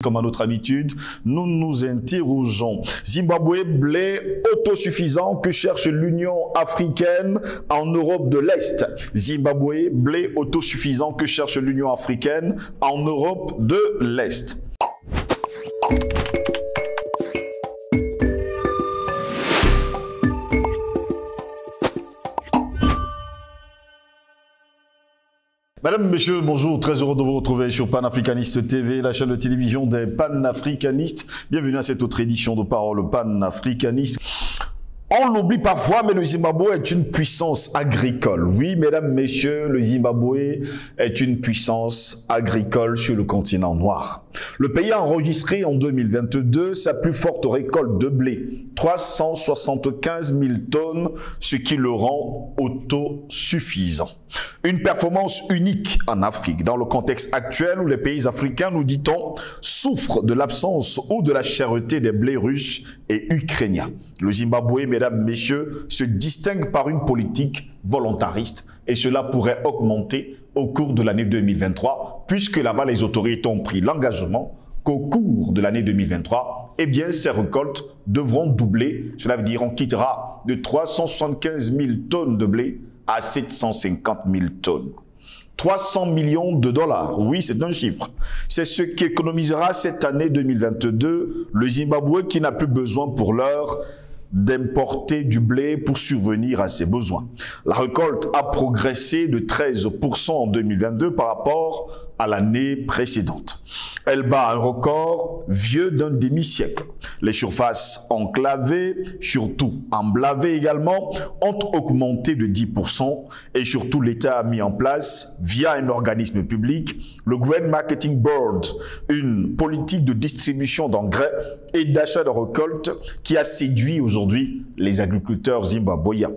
Comme à notre habitude, nous nous interrogeons. Zimbabwe, blé autosuffisant que cherche l'Union africaine en Europe de l'Est. Zimbabwe, blé autosuffisant que cherche l'Union africaine en Europe de l'Est. Madame, Monsieur, bonjour, très heureux de vous retrouver sur Panafricaniste TV, la chaîne de télévision des panafricanistes. Bienvenue à cette autre édition de Parole panafricaniste. On l'oublie parfois, mais le Zimbabwe est une puissance agricole. Oui, mesdames, messieurs, le Zimbabwe est une puissance agricole sur le continent noir. Le pays a enregistré en 2022 sa plus forte récolte de blé, 375 000 tonnes, ce qui le rend autosuffisant. Une performance unique en Afrique, dans le contexte actuel où les pays africains, nous dit-on, souffrent de l'absence ou de la cherté des blés russes et ukrainiens. Le Zimbabwe, mesdames, messieurs, se distingue par une politique volontariste et cela pourrait augmenter au cours de l'année 2023 puisque là-bas les autorités ont pris l'engagement qu'au cours de l'année 2023, eh bien, ces récoltes devront doubler. Cela veut dire qu'on quittera de 375 000 tonnes de blé à 750 000 tonnes. 300 millions de dollars, oui, c'est un chiffre. C'est ce qu'économisera cette année 2022 le Zimbabwe qui n'a plus besoin pour l'heure d'importer du blé pour subvenir à ses besoins. La récolte a progressé de 13% en 2022 par rapport à l'année précédente. Elle bat un record vieux d'un demi-siècle. Les surfaces enclavées, surtout emblavées également, ont augmenté de 10% et surtout l'État a mis en place, via un organisme public, le Grain Marketing Board, une politique de distribution d'engrais et d'achat de récoltes qui a séduit aujourd'hui les agriculteurs zimbabwéens.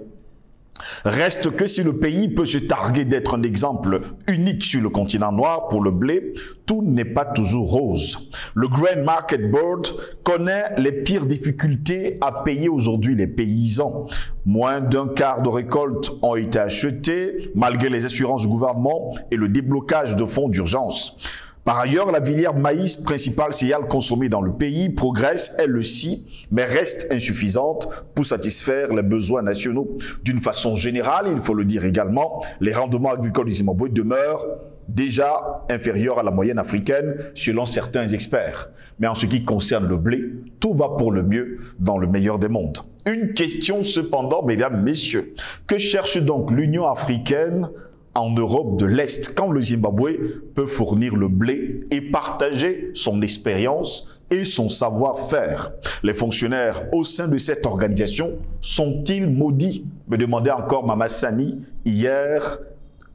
Reste que si le pays peut se targuer d'être un exemple unique sur le continent noir pour le blé, tout n'est pas toujours rose. Le Grain Market Board connaît les pires difficultés à payer aujourd'hui les paysans. Moins d'un quart de récoltes ont été achetées malgré les assurances du gouvernement et le déblocage de fonds d'urgence. Par ailleurs, la filière maïs, principale céréale consommée dans le pays, progresse elle aussi, mais reste insuffisante pour satisfaire les besoins nationaux. D'une façon générale, il faut le dire également, les rendements agricoles du Zimbabwe demeurent déjà inférieurs à la moyenne africaine selon certains experts. Mais en ce qui concerne le blé, tout va pour le mieux dans le meilleur des mondes. Une question cependant, mesdames, messieurs, que cherche donc l'Union africaine en Europe de l'Est, quand le Zimbabwe peut fournir le blé et partager son expérience et son savoir-faire? Les fonctionnaires au sein de cette organisation sont-ils maudits? Me demandait encore Mama Sani hier.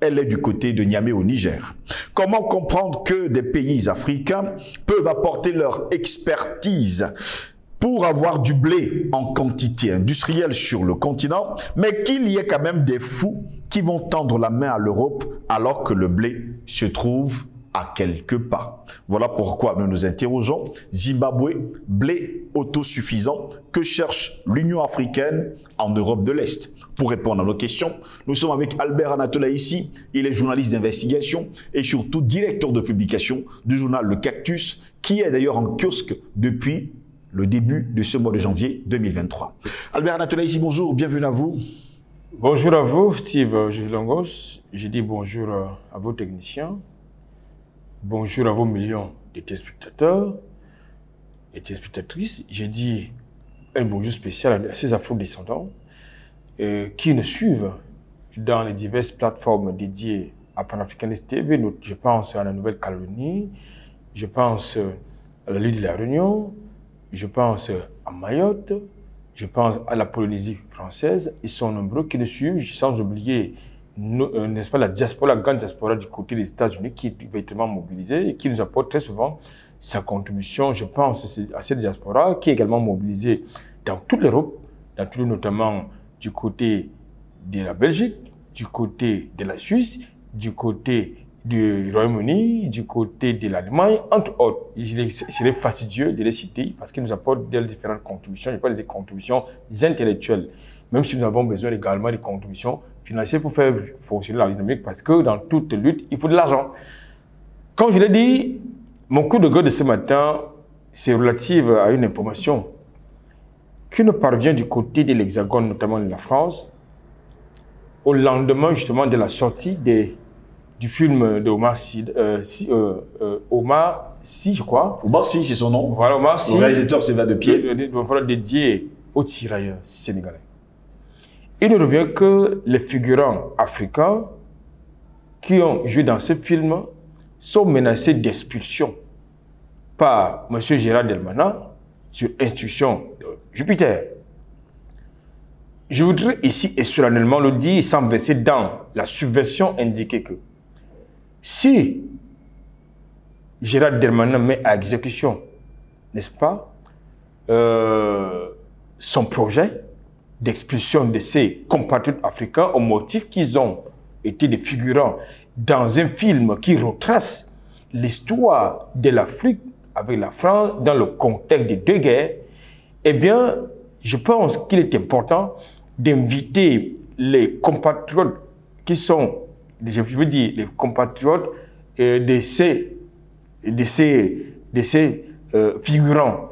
Elle est du côté de Niamey au Niger. Comment comprendre que des pays africains peuvent apporter leur expertise pour avoir du blé en quantité industrielle sur le continent, mais qu'il y ait quand même des fous qui vont tendre la main à l'Europe alors que le blé se trouve à quelques pas. Voilà pourquoi nous nous interrogeons. Zimbabwe, blé autosuffisant, que cherche l'Union africaine en Europe de l'Est? Pour répondre à nos questions, nous sommes avec Albert Anatola ici. Il est journaliste d'investigation et surtout directeur de publication du journal Le Cactus, qui est d'ailleurs en kiosque depuis le début de ce mois de janvier 2023. Albert Anatola ici, bonjour, bienvenue à vous. Bonjour à vous, Steve Jules-Longos. Je dis bonjour à vos techniciens. Bonjour à vos millions de téléspectateurs et téléspectatrices. Je dis un bonjour spécial à ces afro-descendants qui nous suivent dans les diverses plateformes dédiées à Panafricaniste TV. Je pense à la Nouvelle-Calédonie, je pense à l'île de la Réunion, je pense à Mayotte, je pense à la Polynésie française. Ils sont nombreux qui le suivent, sans oublier, n'est-ce pas, la diaspora, la grande diaspora du côté des États-Unis qui est véritablement mobilisée et qui nous apporte très souvent sa contribution. Je pense à cette diaspora qui est également mobilisée dans toute l'Europe, notamment du côté de la Belgique, du côté de la Suisse, du côté du Royaume-Uni, du côté de l'Allemagne, entre autres. Il serait fastidieux de les citer parce qu'ils nous apportent des différentes contributions, je parle des contributions intellectuelles, même si nous avons besoin également de contributions financières pour faire fonctionner la dynamique, parce que dans toute lutte, il faut de l'argent. Comme je l'ai dit, Mon coup de gueule de ce matin, c'est relative à une information qui nous parvient du côté de l'Hexagone, notamment de la France, au lendemain justement de la sortie du film de Omar Sy, Omar Sy, je crois. Omar Sy, c'est son nom. Voilà, Omar Sy. Le réalisateur s'évade de pied. Voilà, dédié aux tirailleurs sénégalais. Il ne revient que les figurants africains qui ont joué dans ce film sont menacés d'expulsion par M. Gérald Darmanin sur instruction de Jupiter. Je voudrais ici et solennellement le dire sans verser dans la subversion indiquée que si Gérald Darmanin met à exécution, n'est-ce pas, son projet d'expulsion de ses compatriotes africains au motif qu'ils ont été des figurants dans un film qui retrace l'histoire de l'Afrique avec la France dans le contexte des deux guerres, eh bien, je pense qu'il est important d'inviter les compatriotes qui sont, je veux dire, les compatriotes de ces figurants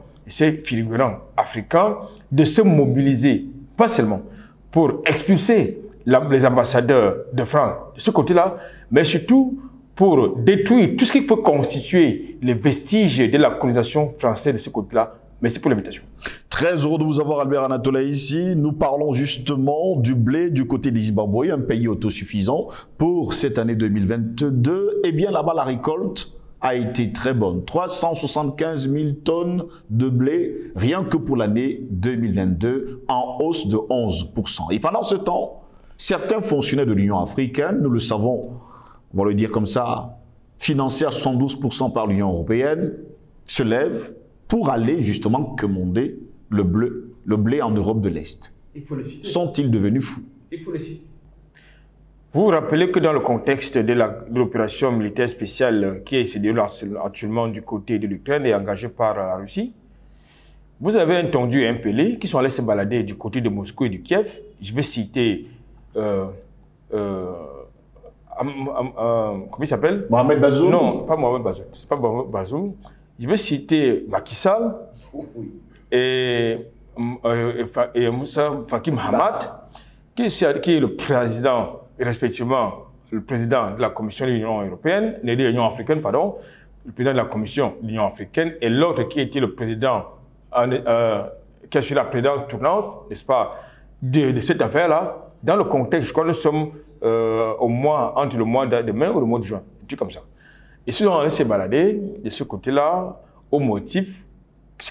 africains, de se mobiliser, pas seulement pour expulser les ambassadeurs de France de ce côté-là, mais surtout pour détruire tout ce qui peut constituer les vestiges de la colonisation française de ce côté-là. Merci pour l'invitation. Très heureux de vous avoir, Albert Anatola, ici. Nous parlons justement du blé du côté du Zimbabwe, un pays autosuffisant pour cette année 2022. Eh bien, là-bas, la récolte a été très bonne. 375 000 tonnes de blé, rien que pour l'année 2022, en hausse de 11%. Et pendant ce temps, certains fonctionnaires de l'Union africaine, nous le savons, on va le dire comme ça, financés à 72% par l'Union européenne, se lèvent pour aller justement commander le blé en Europe de l'Est. Il faut le citer. Sont-ils devenus fous? Il faut le citer. Vous vous rappelez que dans le contexte de l'opération militaire spéciale qui se déroule actuellement du côté de l'Ukraine et engagée par la Russie, vous avez entendu un pelé qui sont allés se balader du côté de Moscou et du Kiev. Je vais citer comment il s'appelle? Mohamed Bazoum? Non, pas Mohamed Bazoum. C'est pas Mohamed Bazoum. Je vais citer Macky Sall et Moussa Faki Mahamat, qui est le président, respectivement, le président de la Commission de l'Union européenne, de l'Union africaine, pardon, le président de la Commission de l'Union africaine, et l'autre qui était le président, qui a suivi la présidence tournante, n'est-ce pas, de cette affaire-là. Dans le contexte, je crois que nous sommes entre le mois de mai ou le mois de juin, un truc comme ça. Ils sont allés se balader de ce côté-là au motif,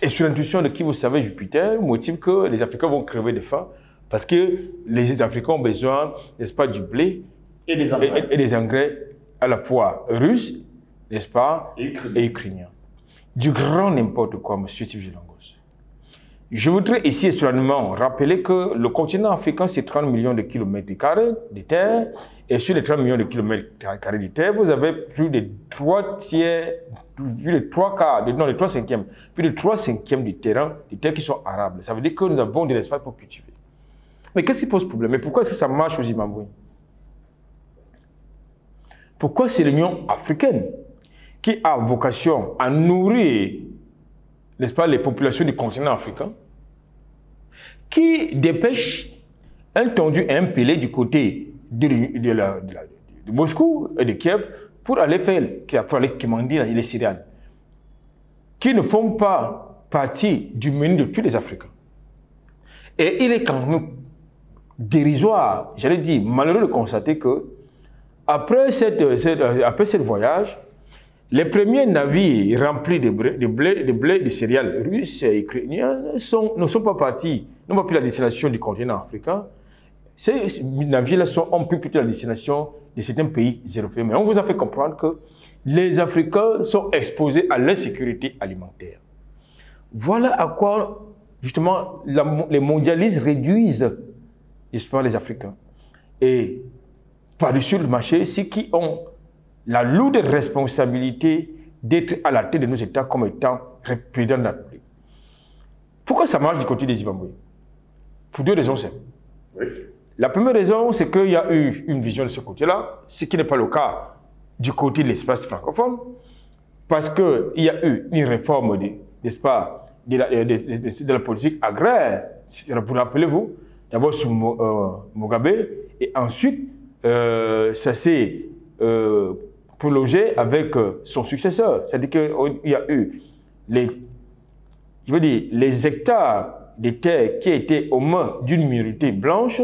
et sur l'intuition de qui vous savez Jupiter, au motif que les Africains vont crever de faim parce que les Africains ont besoin, n'est-ce pas, du blé et des engrais à la fois russes, n'est-ce pas, et ukrainiens. Du grand n'importe quoi, monsieur Steve Gilangos. Je voudrais ici et solennellement rappeler que le continent africain, c'est 30 millions de kilomètres carrés de terre. Et sur les 30 millions de kilomètres carrés de terre, vous avez plus de 3 quarts, non, les 3 cinquièmes, plus de 3 cinquièmes du terrain, des terres qui sont arables. Ça veut dire que nous avons de l'espace pour cultiver. Mais qu'est-ce qui pose problème? Mais pourquoi est-ce que ça marche au Zimbabwe? Pourquoi c'est l'Union africaine qui a vocation à nourrir, n'est-ce pas, les populations du continent africain, qui dépêche un tendu et un pelé du côté de Moscou et de Kiev pour aller commander les céréales, qui ne font pas partie du menu de tous les Africains. Et il est quand même dérisoire, j'allais dire, malheureux de constater que après ce voyage, les premiers navires remplis de blé, de céréales russes et ukrainiens ne sont pas partis, n'ont pas pris la destination du continent africain. Ces navires-là ont pu plutôt la destination de certains pays xérophobes. Mais on vous a fait comprendre que les Africains sont exposés à l'insécurité alimentaire. Voilà à quoi, justement, les mondialistes réduisent, n'est-ce pas, les Africains. Et par-dessus le marché, ceux qui ont la lourde responsabilité d'être à la tête de nos États comme étant président de la République. Pourquoi ça marche du côté des Zimbabwe? Pour deux raisons simples. Oui. La première raison, c'est qu'il y a eu une vision de ce côté-là, ce qui n'est pas le cas du côté de l'espace francophone. parce qu'il y a eu une réforme, n'est-ce pas, de la politique agraire, vous rappelez-vous, d'abord sous Mugabe, et ensuite, ça s'est prolongé avec son successeur. C'est-à-dire qu'il y a eu les hectares de terres qui étaient aux mains d'une minorité blanche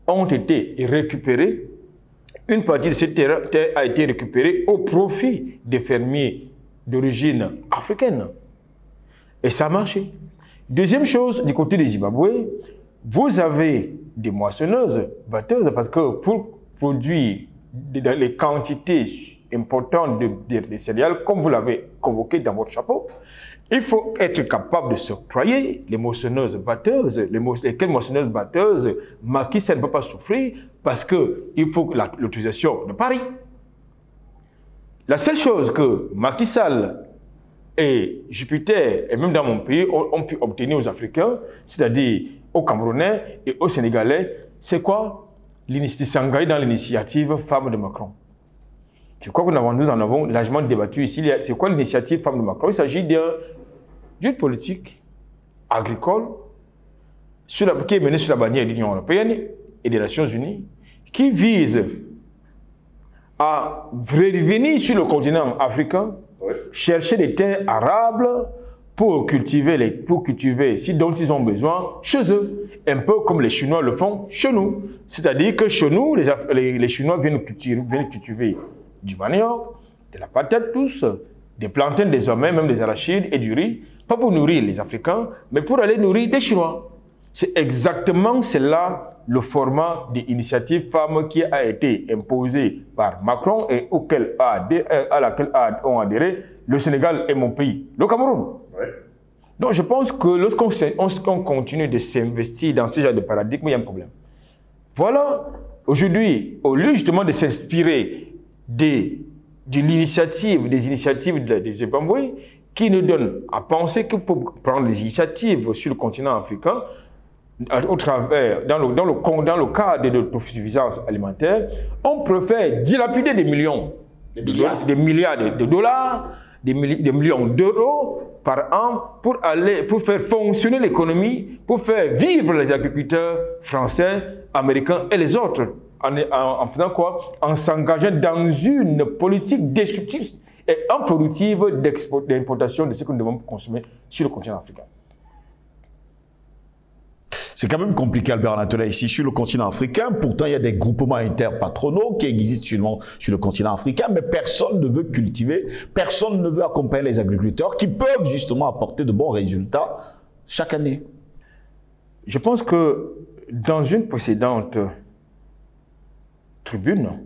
ont été récupérés. Une partie de ces terres a été récupérée au profit des fermiers d'origine africaine. Et ça a marché. Deuxième chose, du côté du Zimbabwe, vous avez des moissonneuses, batteuses, parce que pour produire dans les quantités importantes de céréales, comme vous l'avez convoqué dans votre chapeau, il faut être capable de s'octroyer les moissonneuses batteuses, lesquelles moissonneuses batteuses, Macky Sall ne peut pas souffrir parce qu'il faut l'autorisation de Paris. La seule chose que Macky Sall et Jupiter, et même dans mon pays, ont pu obtenir aux Africains, c'est-à-dire aux Camerounais et aux Sénégalais, c'est quoi? S'engager dans l'initiative Femmes de Macron. Je crois que nous en avons largement débattu ici. C'est quoi l'initiative Femmes de Macron? Il s'agit d'une politique agricole qui est menée sur la bannière de l'Union européenne et des Nations Unies, qui vise à revenir sur le continent africain, chercher des terres arables pour cultiver ce dont ils ont besoin chez eux, un peu comme les Chinois le font chez nous. C'est-à-dire que chez nous, les Chinois viennent cultiver du manioc, de la patate douce, des plantains désormais, même des arachides et du riz, pas pour nourrir les Africains, mais pour aller nourrir des Chinois. C'est exactement cela le format de l'initiative Femmes qui a été imposé par Macron et à laquelle ont adhéré le Sénégal et mon pays, le Cameroun. Ouais. Donc je pense que lorsqu'on continue de s'investir dans ce genre de paradigme, il y a un problème. Voilà, aujourd'hui, au lieu justement de s'inspirer des initiatives des Zimbabwe, qui nous donnent à penser que pour prendre des initiatives sur le continent africain, au travers, dans le cadre de l'autosuffisance alimentaire, on préfère dilapider des milliards de dollars, des millions d'euros par an pour faire fonctionner l'économie, pour faire vivre les agriculteurs français, américains et les autres. En faisant quoi? En s'engageant dans une politique destructive et improductive d'importation de ce que nous devons consommer sur le continent africain. C'est quand même compliqué, Albert Anatola, ici sur le continent africain. Pourtant, il y a des groupements interpatronaux qui existent sur le continent africain, mais personne ne veut cultiver, personne ne veut accompagner les agriculteurs qui peuvent justement apporter de bons résultats chaque année. Je pense que dans une précédente tribune,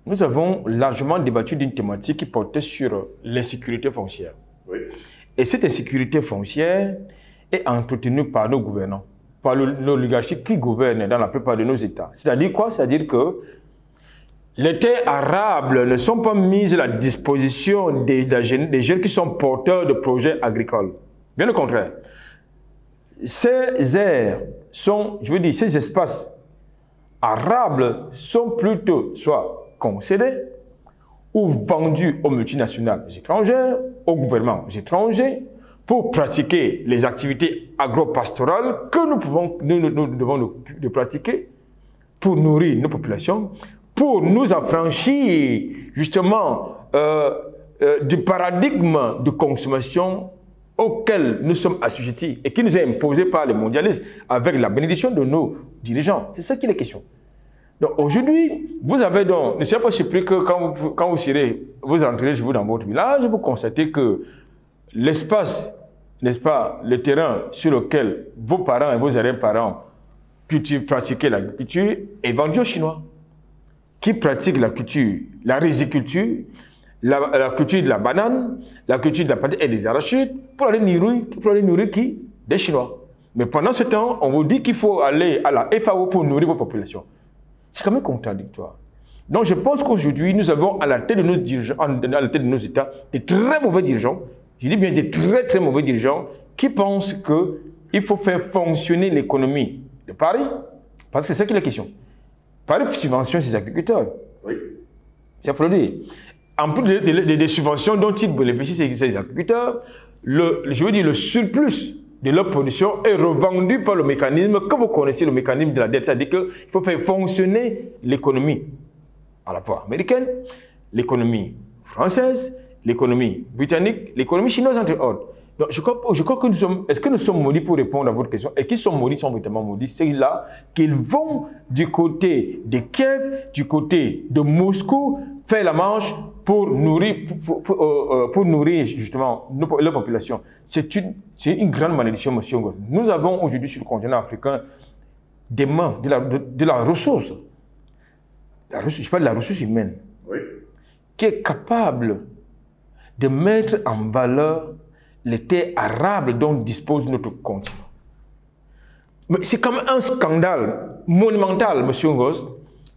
nous avons largement débattu d'une thématique qui portait sur l'insécurité foncière. Oui. Et cette insécurité foncière est entretenue par nos gouvernants, par l'oligarchie qui gouverne dans la plupart de nos États. C'est-à-dire quoi? C'est-à-dire que les terres arables ne sont pas mises à la disposition des jeunes qui sont porteurs de projets agricoles. Bien au contraire. Ces aires sont, je veux dire, ces espaces arables sont plutôt soit concédés ou vendus aux multinationales étrangères, aux gouvernements étrangers, pour pratiquer les activités agro-pastorales que nous devons pratiquer pour nourrir nos populations, pour nous affranchir justement du paradigme de consommation auquel nous sommes assujettis et qui nous est imposé par les mondialistes avec la bénédiction de nos dirigeants. C'est ça qui est la question. Donc aujourd'hui, vous avez donc, ne soyez pas surpris que quand vous entrez chez vous dans votre village, vous constatez que l'espace, n'est-ce pas, le terrain sur lequel vos parents et vos arrière-parents pratiquaient l'agriculture est vendu aux Chinois, qui pratiquent la culture, la riziculture, la culture de la banane, la culture de la patate et des arachides, pour aller nourrir qui? Des Chinois. Mais pendant ce temps, on vous dit qu'il faut aller à la FAO pour nourrir vos populations. C'est quand même contradictoire. Donc je pense qu'aujourd'hui, nous avons à la tête de nos dirigeants, à la tête de nos États, des très mauvais dirigeants, je dis bien des très mauvais dirigeants, qui pensent qu'il faut faire fonctionner l'économie de Paris, parce que c'est ça qui est la question. Paris subventionne ses agriculteurs. Oui. Ça faut le dire. en plus des subventions dont ils bénéficient ces agriculteurs, je veux dire, le surplus de leur production est revendu par le mécanisme que vous connaissez, le mécanisme de la dette. C'est-à-dire qu'il faut faire fonctionner l'économie à la fois américaine, l'économie française, l'économie britannique, l'économie chinoise, entre autres. Donc, je crois que est-ce que nous sommes maudits pour répondre à votre question? Et qui sont maudits, sont vraiment maudits. C'est là qu'ils vont du côté de Kiev, du côté de Moscou, faire la manche pour nourrir, pour nourrir justement leur population. C'est une grande malédiction, monsieur Ngoz. Nous avons aujourd'hui sur le continent africain des mains, de la ressource. Je parle de la ressource humaine. Oui. Qui est capable de mettre en valeur les terres arables dont dispose notre continent. Mais c'est quand même un scandale monumental, monsieur Ngoz,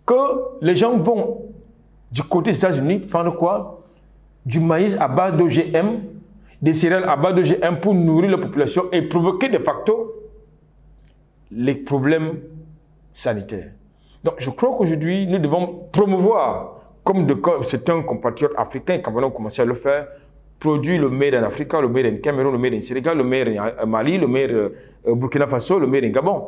que les gens vont du côté des États-Unis prendre quoi? Du maïs à base d'OGM, des céréales à base d'OGM pour nourrir la population et provoquer de facto les problèmes sanitaires. Donc je crois qu'aujourd'hui, nous devons promouvoir, comme certains compatriotes africains et camerounais ont commencé à le faire, produire le made in Africa, le made in Cameroun, le made in Sénégal, le made in Mali, le made in Burkina Faso, le made in Gabon.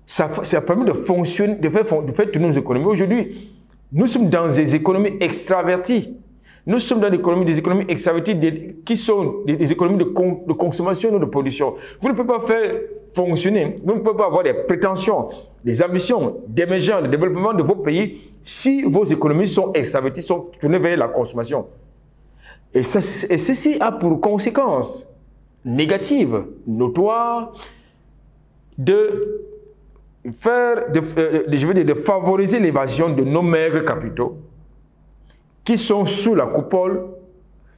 Ça permet de fonctionner, de faire tourner nos économies. Aujourd'hui, nous sommes dans des économies extraverties. Nous sommes dans des économies extraverties qui sont des économies de consommation ou de production. Vous ne pouvez pas faire fonctionner, vous ne pouvez pas avoir des prétentions, des ambitions d'émergence, de développement de vos pays si vos économies sont extraverties, sont tournées vers la consommation. Et ceci a pour conséquence négative, notoire, de favoriser l'évasion de nos maigres capitaux qui sont sous la coupole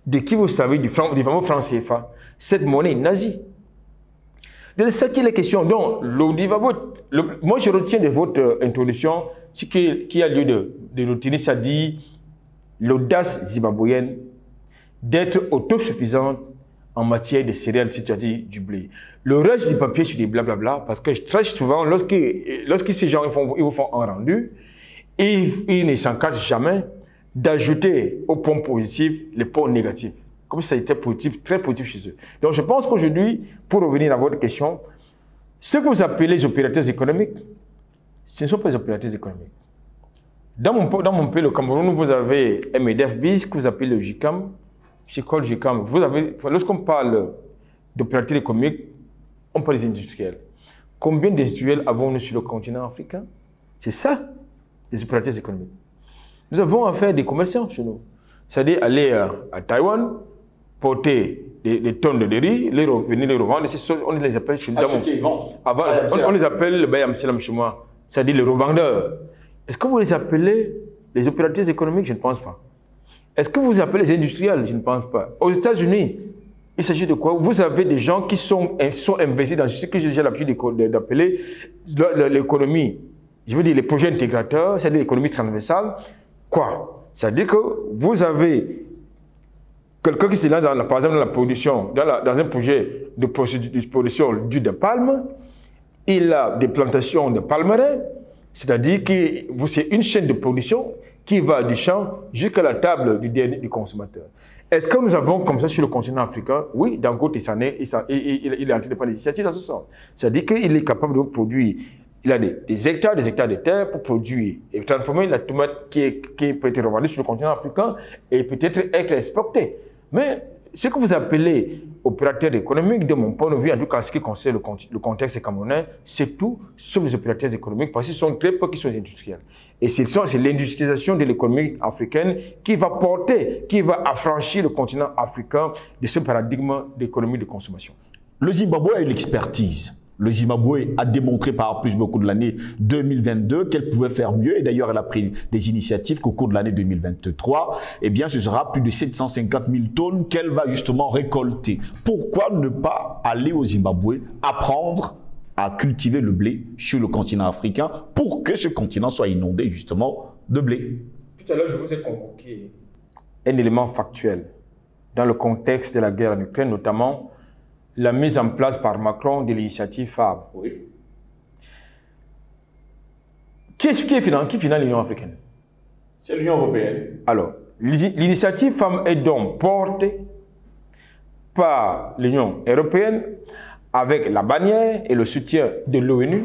de qui vous savez du fameux franc CFA, cette monnaie nazie. C'est ça qui est la question. Donc, moi je retiens de votre introduction ce qui a lieu de retenir, ça dit l'audace zimbabwéenne d'être autosuffisante en matière de céréales, c'est-à-dire du blé. Le reste du papier sur des blablabla, parce que très souvent, lorsque ces gens ils vous font un rendu, ils ne s'encadrent jamais d'ajouter aux points positifs les points négatifs, comme si ça était positif, très positif chez eux. Donc je pense qu'aujourd'hui, pour revenir à votre question, ce que vous appelez les opérateurs économiques, ce ne sont pas les opérateurs économiques. Dans mon pays, le Cameroun, vous avez MEDF BIS, que vous appelez le JICAM, Chicole JICAM. Lorsqu'on parle d'opérateurs économiques, on parle des industriels. Combien d'industriels avons-nous sur le continent africain? C'est ça, les opérateurs économiques. Nous avons affaire des commerçants chez nous. C'est-à-dire aller à Taïwan, porter des tonnes de riz, venir les revendre. On les appelle chez nous. On les appelle le Bayam Selam chez moi. C'est-à-dire les revendeurs. Est-ce que vous les appelez les opérateurs économiques? Je ne pense pas. Est-ce que vous appelez les industriels? Je ne pense pas. Aux États-Unis, il s'agit de quoi? Vous avez des gens qui sont investis dans ce que j'ai l'habitude d'appeler l'économie. Je veux dire les projets intégrateurs, c'est-à-dire l'économie transversale. Quoi? C'est-à-dire que vous avez quelqu'un qui se lance, par exemple, dans la production, dans un projet de production d'huile de palme, il a des plantations de palmeraies, c'est-à-dire que c'est une chaîne de production qui va du champ jusqu'à la table du consommateur. Est-ce que nous avons comme ça sur le continent africain? Oui, Dangote, il est en train de prendre des initiatives dans ce sens. C'est-à-dire qu'il est capable de produire. Il a des hectares de terre pour produire et transformer la tomate qui peut être revendue sur le continent africain et peut-être être exportée. Mais ce que vous appelez opérateurs économiques, de mon point de vue, en tout cas en ce qui concerne le contexte camerounais, c'est tout sur les opérateurs économiques parce qu'ils sont très peu qui sont industriels. Et c'est l'industrialisation de l'économie africaine qui va affranchir le continent africain de ce paradigme d'économie de consommation. Le Zimbabwe a une expertise. Le Zimbabwe a démontré par plus beaucoup de l'année 2022 qu'elle pouvait faire mieux. Et d'ailleurs, elle a pris des initiatives qu'au cours de l'année 2023, eh bien, ce sera plus de 750 000 tonnes qu'elle va justement récolter. Pourquoi ne pas aller au Zimbabwe apprendre à cultiver le blé sur le continent africain pour que ce continent soit inondé justement de blé? Tout à l'heure, je vous ai convoqué un élément factuel dans le contexte de la guerre en Ukraine, notamment la mise en place par Macron de l'initiative FAB. Oui. Qui finance l'Union africaine? C'est l'Union européenne. Alors, L'initiative Femmes et Dons portée par l'Union européenne avec la bannière et le soutien de l'ONU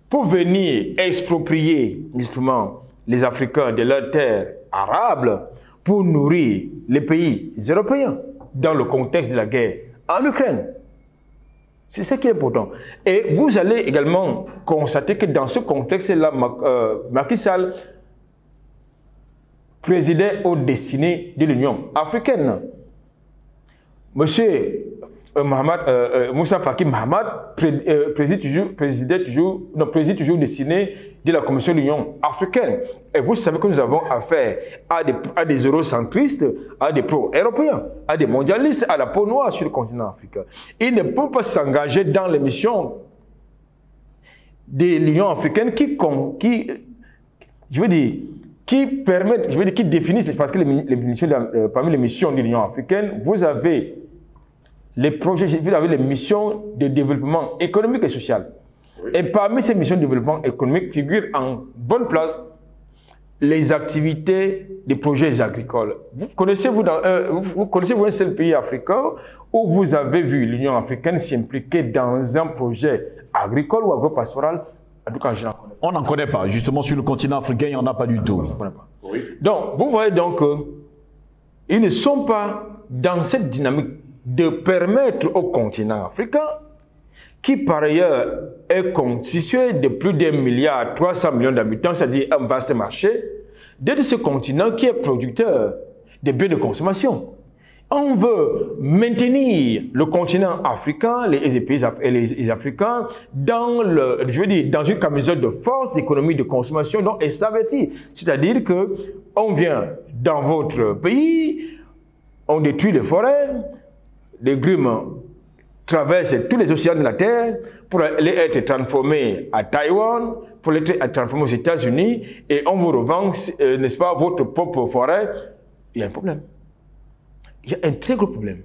pour venir exproprier justement les Africains de leurs terres arables pour nourrir les pays européens dans le contexte de la guerre en Ukraine. C'est ce qui est important. Et vous allez également constater que dans ce contexte-là, Macky Sall présidait aux destinées de l'Union africaine. Monsieur Moussa Faki Mahamat préside toujours destiné de la Commission de l'Union africaine. Et vous savez que nous avons affaire à des eurocentristes, à des pro-européens, à des mondialistes, à la peau noire sur le continent africain. Ils ne peuvent pas s'engager dans les missions de l'Union africaine qui permettent, qui définissent, parce que parmi les missions de l'Union africaine, vous avez les projets, vous avez les missions de développement économique et social. Oui. Et parmi ces missions de développement économique figurent en bonne place les activités des projets agricoles. Vous connaissez-vous un seul pays africain où vous avez vu l'Union africaine s'impliquer dans un projet agricole ou agropastoral? En tout cas, je n'en connais pas. On n'en connaît pas. Justement, sur le continent africain, il n'y en a pas du tout. On connaît pas. Oui. Donc, vous voyez donc qu'ils ne sont pas dans cette dynamique de permettre au continent africain, qui par ailleurs est constitué de plus d'1,3 milliard d'habitants, c'est-à-dire un vaste marché, d'être ce continent qui est producteur de biens de consommation. On veut maintenir le continent africain, les Africains, dans une camisole de force d'économie de consommation donc extravertie. C'est-à-dire que on vient dans votre pays, on détruit les forêts, les grumes traversent tous les océans de la Terre pour aller être transformés à Taïwan, pour être transformés aux États-Unis, et on vous revend, n'est-ce pas, votre propre forêt. Il y a un problème. Il y a un très gros problème.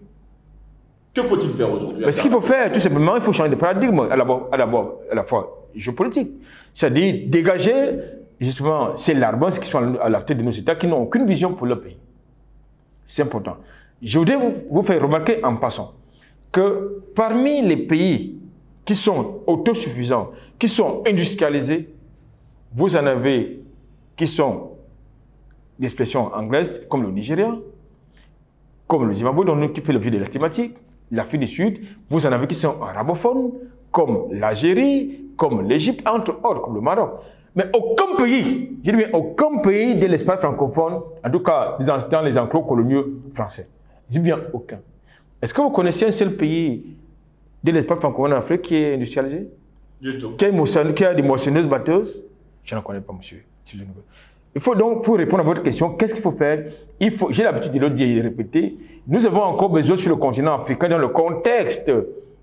Que faut-il faire aujourd'hui? Ce qu'il faut faire, tout simplement, il faut changer de paradigme, à la fois géopolitique. C'est-à-dire dégager, justement, ces larbins qui sont à la tête de nos États, qui n'ont aucune vision pour leur pays. C'est important. Je voudrais vous faire remarquer en passant que parmi les pays qui sont autosuffisants, qui sont industrialisés, vous en avez qui sont d'expression anglaise, comme le Nigeria, comme le Zimbabwe, qui fait l'objet de la thématique, l'Afrique du Sud, vous en avez qui sont arabophones, comme l'Algérie, comme l'Égypte, entre autres, comme le Maroc. Mais aucun pays, je dis bien aucun pays de l'espace francophone, en tout cas dans les enclos coloniaux français. Je dis bien aucun. Est-ce que vous connaissez un seul pays de l'espace francophone en Afrique qui est industrialisé? Du tout. Qui a des moissonneuses batteuses? Je n'en connais pas, monsieur. Il faut donc, pour répondre à votre question, qu'est-ce qu'il faut faire? J'ai l'habitude de le dire et de le répéter, nous avons encore besoin sur le continent africain, dans le contexte,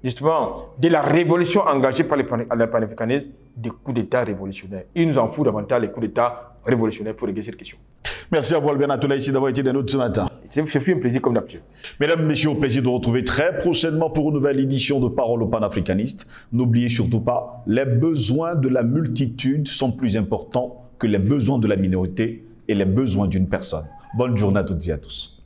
justement, de la révolution engagée par les panafricanistes, des coups d'État révolutionnaires. Il nous en faut davantage les coups d'État révolutionnaires pour régler cette question. Merci à vous, Albert Natola, ici d'avoir été des nôtres ce matin. Ce fut un plaisir comme d'habitude. Mesdames, Messieurs, au plaisir de vous retrouver très prochainement pour une nouvelle édition de Parole aux panafricanistes. N'oubliez surtout pas, les besoins de la multitude sont plus importants que les besoins de la minorité et les besoins d'une personne. Bonne journée à toutes et à tous.